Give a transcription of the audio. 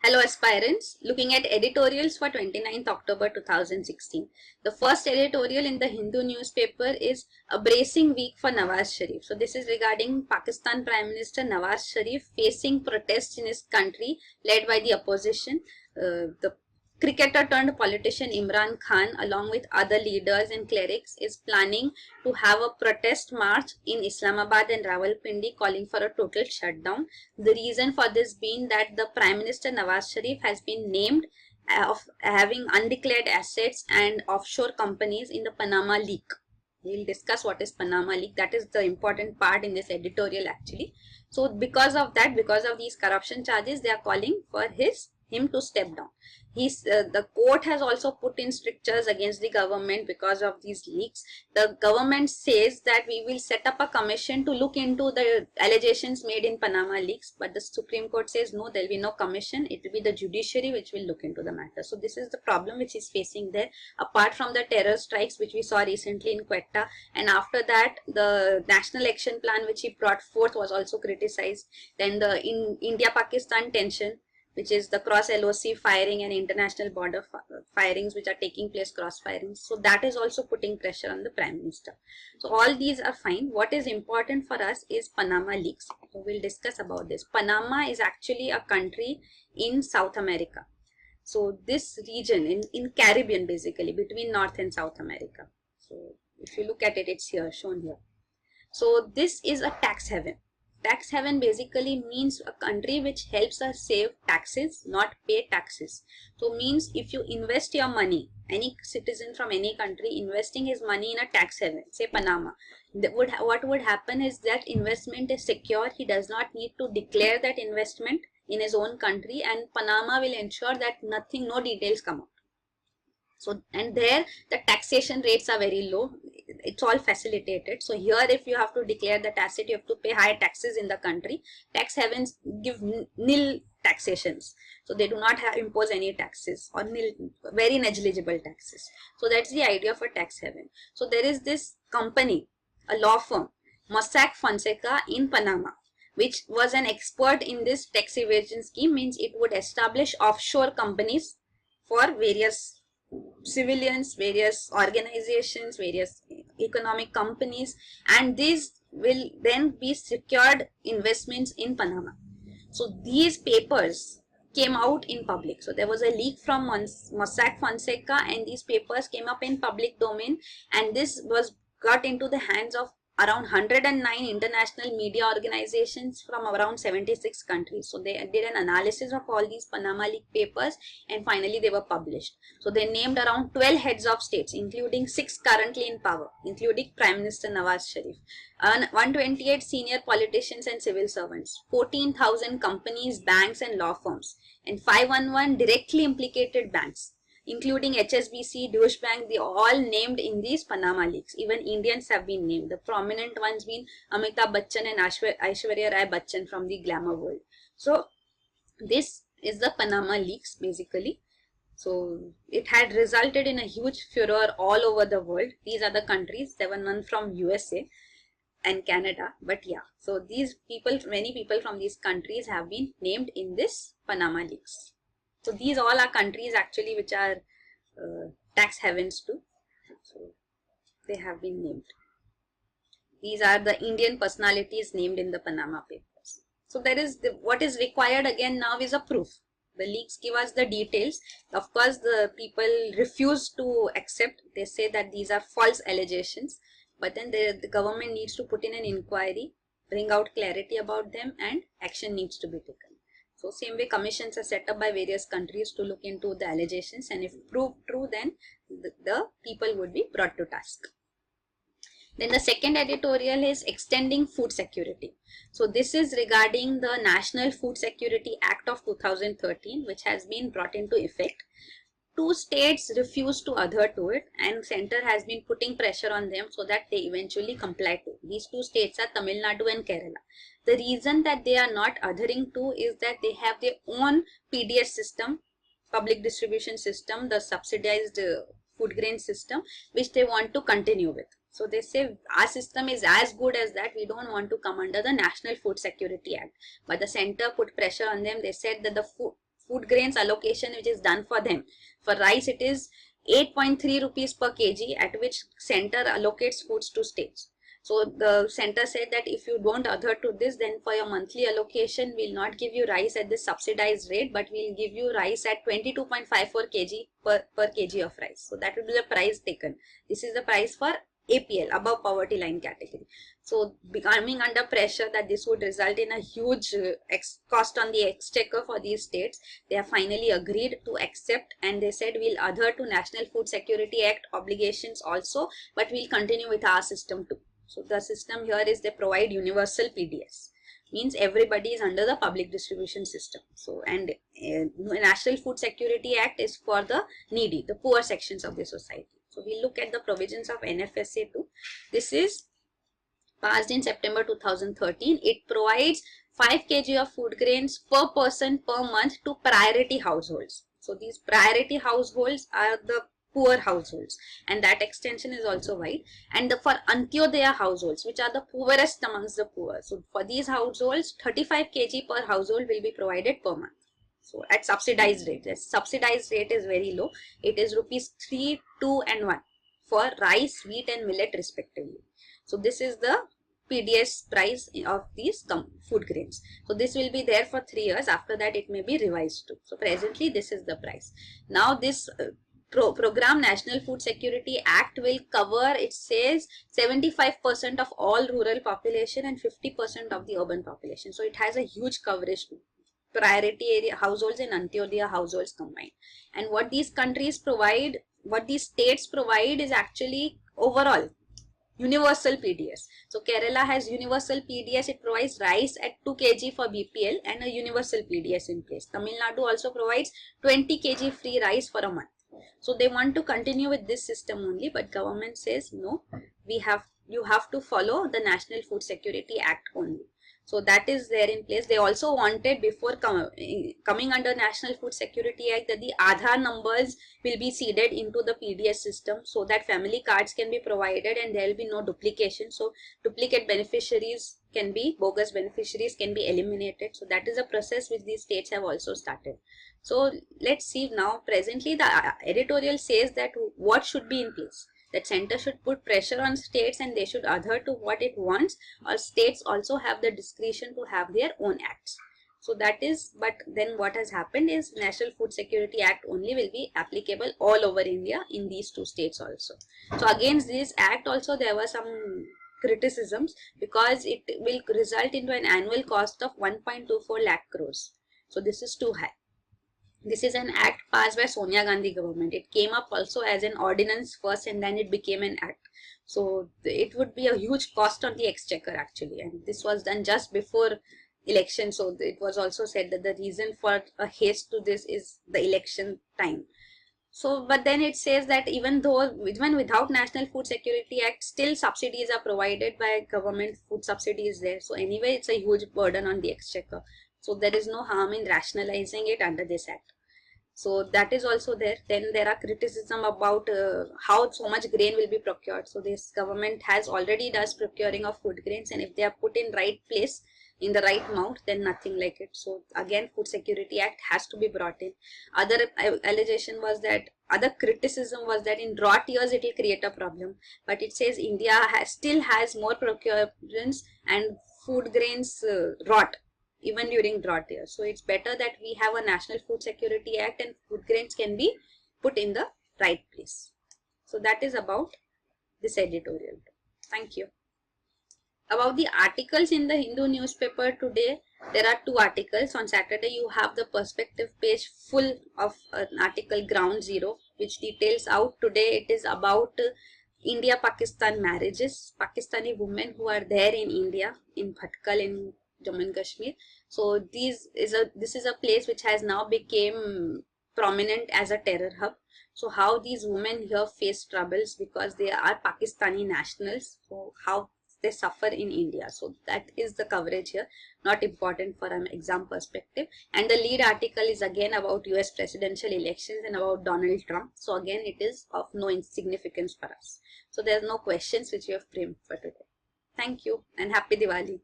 Hello aspirants, looking at editorials for 29th October 2016. The first editorial in the Hindu newspaper is a bracing week for Nawaz Sharif. So this is regarding Pakistan Prime Minister Nawaz Sharif facing protests in his country led by the opposition. The cricketer turned politician Imran Khan along with other leaders and clerics is planning to have a protest march in Islamabad and Rawalpindi calling for a total shutdown. The reason for this being that the Prime Minister Nawaz Sharif has been named of having undeclared assets and offshore companies in the Panama leak. We'll discuss what is Panama leak. That is the important part in this editorial actually. So because of that, because of these corruption charges, they are calling for him to step down. The court has also put in strictures against the government because of these leaks. The government says that we will set up a commission to look into the allegations made in Panama leaks, but the Supreme Court says no, there will be no commission. It will be the judiciary which will look into the matter. So this is the problem which is facing there. Apart from the terror strikes which we saw recently in Quetta, and after that the national action plan which he brought forth was also criticized. Then the India-Pakistan tension, which is the cross LOC firing and international border firings which are taking place, cross firings. So that is also putting pressure on the Prime Minister. So all these are fine. What is important for us is Panama leaks. So we'll discuss about this. Panama is actually a country in South America. So this region in Caribbean basically between North and South America. So if you look at it, it's here, shown here. So this is a tax haven. Tax haven basically means a country which helps us save taxes, not pay taxes. So means if you invest your money, any citizen from any country investing his money in a tax haven, say Panama, what would happen is that investment is secure. He does not need to declare that investment in his own country, and Panama will ensure that no details come out. So, and there the taxation rates are very low. It's all facilitated. So here if you have to declare that asset, you have to pay high taxes in the country. Tax havens give nil taxations. So they do not impose any taxes or nil, very negligible taxes. So that's the idea of a tax haven. So there is this company, a law firm, Mossack Fonseca in Panama, which was an expert in this tax evasion scheme. Means it would establish offshore companies for various civilians, various organizations, various economic companies, and these will then be secured investments in Panama. So these papers came out in public. So there was a leak from Mossack Fonseca, and these papers came up in public domain, and this was got into the hands of around 109 international media organizations from around 76 countries. So they did an analysis of all these Panama leak papers, and finally they were published. So they named around 12 heads of states, including 6 currently in power, including Prime Minister Nawaz Sharif, 128 senior politicians and civil servants, 14,000 companies, banks and law firms, and 511 directly implicated banks, including HSBC, Deutsche Bank. They all named in these Panama leaks. Even Indians have been named. The prominent ones being Amitabh Bachchan and Aishwarya Rai Bachchan from the glamour world. So this is the Panama leaks basically. So it had resulted in a huge furor all over the world. These are the countries. There were none from USA and Canada, but yeah. So these people, many people from these countries have been named in this Panama leaks. So these all are countries actually which are tax havens too. So they have been named. These are the Indian personalities named in the Panama papers. So there is what is required again now is a proof. The leaks give us the details. Of course, the people refuse to accept. They say that these are false allegations. But then the government needs to put in an inquiry, bring out clarity about them, and action needs to be taken. So same way commissions are set up by various countries to look into the allegations, and if proved true, then the people would be brought to task. Then the second editorial is extending food security. So this is regarding the National Food Security Act of 2013, which has been brought into effect. 2 states refuse to adhere to it, and center has been putting pressure on them so that they eventually comply to. These 2 states are Tamil Nadu and Kerala. The reason that they are not adhering to is that they have their own PDS system, public distribution system, the subsidized food grain system, which they want to continue with. So they say our system is as good as that, we don't want to come under the National Food Security Act. But the center put pressure on them. They said that the food food grains allocation which is done for them. For rice, it is 8.3 rupees per kg, at which center allocates foods to states. So the center said that if you don't adhere to this, then for your monthly allocation, we'll not give you rice at this subsidized rate, but we'll give you rice at 22.54 kg per kg of rice. So that will be the price taken. This is the price for APL, above poverty line category. So becoming under pressure that this would result in a huge cost on the exchequer for these states, they have finally agreed to accept, and they said we'll adhere to National Food Security Act obligations also, but we'll continue with our system too. So the system here is they provide universal PDS, means everybody is under the public distribution system. So, and National Food Security Act is for the needy, the poor sections of the society. So we look at the provisions of NFSA 2. This is passed in September 2013. It provides 5 kg of food grains per person per month to priority households. So these priority households are the poor households, and that extension is also wide. And for Antyodaya households, which are the poorest amongst the poor, so for these households 35 kg per household will be provided per month. So at subsidized rate, the subsidized rate is very low. It is rupees 3, 2 and 1 for rice, wheat and millet respectively. So this is the PDS price of these food grains. So this will be there for 3 years. After that it may be revised too. So presently this is the price. Now this program, National Food Security Act, will cover, it says, 75% of all rural population and 50% of the urban population. So it has a huge coverage too. Priority area households and Antyodaya households combined. And what these countries provide, what these states provide is actually overall universal PDS. So Kerala has universal PDS. It provides rice at 2 kg for BPL and a universal PDS in place. Tamil Nadu also provides 20 kg free rice for a month. So they want to continue with this system only, but government says no, you have to follow the National Food Security Act only. So that is there in place. They also wanted, before coming under National Food Security Act, that the Aadhaar numbers will be seeded into the PDS system so that family cards can be provided and there will be no duplication. So duplicate beneficiaries can be, bogus beneficiaries can be eliminated. So that is a process which these states have also started. So let's see now. Presently the editorial says that what should be in place. That center should put pressure on states and they should adhere to what it wants, or states also have the discretion to have their own acts. So that is, but then what has happened is National Food Security Act only will be applicable all over India in these 2 states also. So against this act also there were some criticisms because it will result into an annual cost of 1.24 lakh crores. So this is too high. This is an act passed by Sonia Gandhi government. It came up also as an ordinance first and then it became an act. So it would be a huge cost on the exchequer actually, and this was done just before election. So it was also said that the reason for a haste to this is the election time. So but then it says that even without National Food Security Act, still subsidies are provided by government, food subsidies there. So anyway it's a huge burden on the exchequer. So there is no harm in rationalizing it under this act. So that is also there. Then there are criticism about how so much grain will be procured. So this government has already does procuring of food grains, and if they are put in right place, in the right amount, then nothing like it. So again, Food Security Act has to be brought in. Other allegation was that, other criticism was that in drought years it will create a problem. But it says India still has more procurements and food grains rot even during drought years. So it's better that we have a National Food Security Act and food grains can be put in the right place. So that is about this editorial. Thank you. About the articles in the Hindu newspaper today, there are 2 articles. On Saturday you have the perspective page full of an article, Ground Zero, which details out. Today it is about India-Pakistan marriages, Pakistani women who are there in India, in Bhatkal in Jammu and Kashmir. So this is a place which has now become prominent as a terror hub. So how these women here face troubles because they are Pakistani nationals. So how they suffer in India. So that is the coverage here, not important for an exam perspective. And the lead article is again about US presidential elections and about Donald Trump. So again it is of no insignificance for us. So there are no questions which we have framed for today. Thank you and happy Diwali.